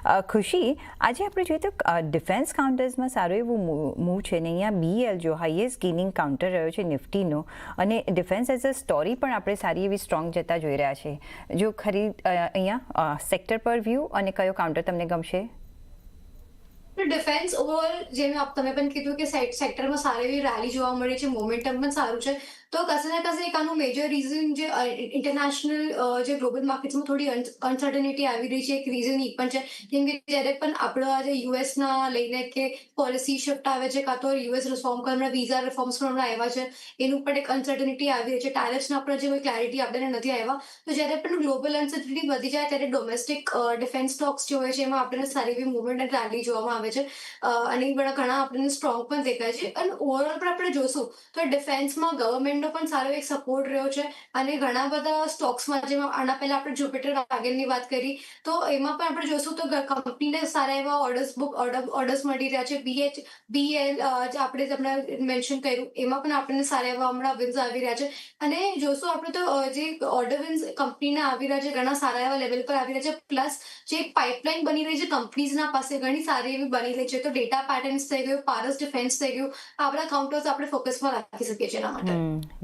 ખુશી, આજે આપણે જોઈએ તો ડિફેન્સ કાઉન્ટર્સમાં સારું એવું મૂવ છે ને અહીંયા BL જો હાઈએસ્ટ ગેઇનિંગ કાઉન્ટર રહ્યો છે નિફ્ટીનો, અને ડિફેન્સ એઝ અ સ્ટોરી પણ આપણે સારી એવી સ્ટ્રોંગ જતા જોઈ રહ્યા છે. જો અહીંયા સેક્ટર પર વ્યૂ અને કયો કાઉન્ટર તમને ગમશે? ડિફેન્સ ઓવરઓલ જેમ તમે પણ કીધું કે સેક્ટરમાં સારી એવી રેલી જોવા મળી છે, મોમેન્ટમ પણ સારું છે. તો કશે ને કશે એક આનું મેજર રીઝન જે ઇન્ટરનેશનલ જે ગ્લોબલ માર્કેટ્સમાં થોડી અનસર્ટનિટી આવી રહી છે, એક રીઝન એ પણ છે કેમ કે જ્યારે પણ આપણો આજે યુએસના લઈને કે પોલિસી શિફ્ટ આવે છે, કાં તો યુએસ રિફોર્મ કરવા વિઝા રિફોર્મ્સ પણ હમણાં આવ્યા છે, એનું પણ એક અનસર્ટનિટી આવી રહી છે. ટેરિફ્સના આપણે જે કોઈ ક્લેરિટી આપણને નથી આવ્યા. તો જ્યારે પણ ગ્લોબલ અનસર્ટનિટી વધી જાય ત્યારે ડોમેસ્ટિક ડિફેન્સ સ્ટોક્સ જે હોય છે એમાં આપણને સારી એવી મુવમેન્ટ અને રેલી જોવામાં આવે છે, અને ઘણા આપણને સ્ટ્રોંગ પણ દેખાય છે. અને ઓવરઓલ પણ આપણે જોશું તો ડિફેન્સમાં ગવર્મેન્ટનો પણ સારો એક સપોર્ટ રહ્યો છે, અને ઘણા બધા સ્ટોક્સમાં જેમાં આના પહેલા આપણે જુપિટર વેગનની વાત કરી તો એમાં પણ આપણે જોશું તો કંપનીને સારા એવા ઓર્ડર્સ મળી રહ્યા છે. BL જે આપણે તમને મેન્શન કર્યું એમાં પણ આપણને સારા એવા હમણાં વિન્સ આવી રહ્યા છે, અને જોશું આપણે તો જે ઓર્ડર વિન્સ કંપનીના આવી રહ્યા છે ઘણા સારા એવા લેવલ પર આવી રહ્યા છે. પ્લસ જે પાઇપલાઇન બની રહી છે કંપનીઝના પાસે ઘણી સારી એવી બની રહી છે. તો ડેટા પેટર્ન્સ થઈ ગયું, પારસ ડિફેન્સ થઈ ગયું, આ બધા કાઉન્ટર્સ આપણે ફોકસમાં રાખી શકીએ છીએ એના માટે.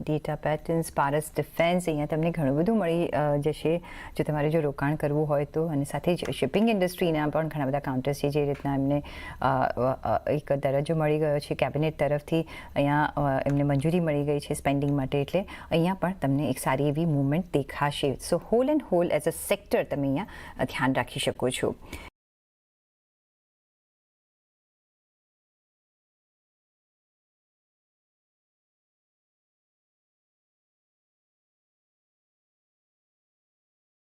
ડેટા પેટર્ન્સ, પારસ ડિફેન્સ, અહીંયા તમને ઘણું બધું મળી જશે જો તમારે જો રોકાણ કરવું હોય તો. અને સાથે જ શિપિંગ ઇન્ડસ્ટ્રીના પણ ઘણા બધા કાઉન્ટર્સ છે, જે રીતના એમને એક દરજ્જો મળી ગયો છે કેબિનેટ તરફથી, અહીંયા એમને મંજૂરી મળી ગઈ છે સ્પેન્ડિંગ માટે, એટલે અહીંયા પણ તમને એક સારી એવી મૂવમેન્ટ દેખાશે. So whole and whole as a sector તમે અહીંયા ધ્યાન રાખી શકો છો.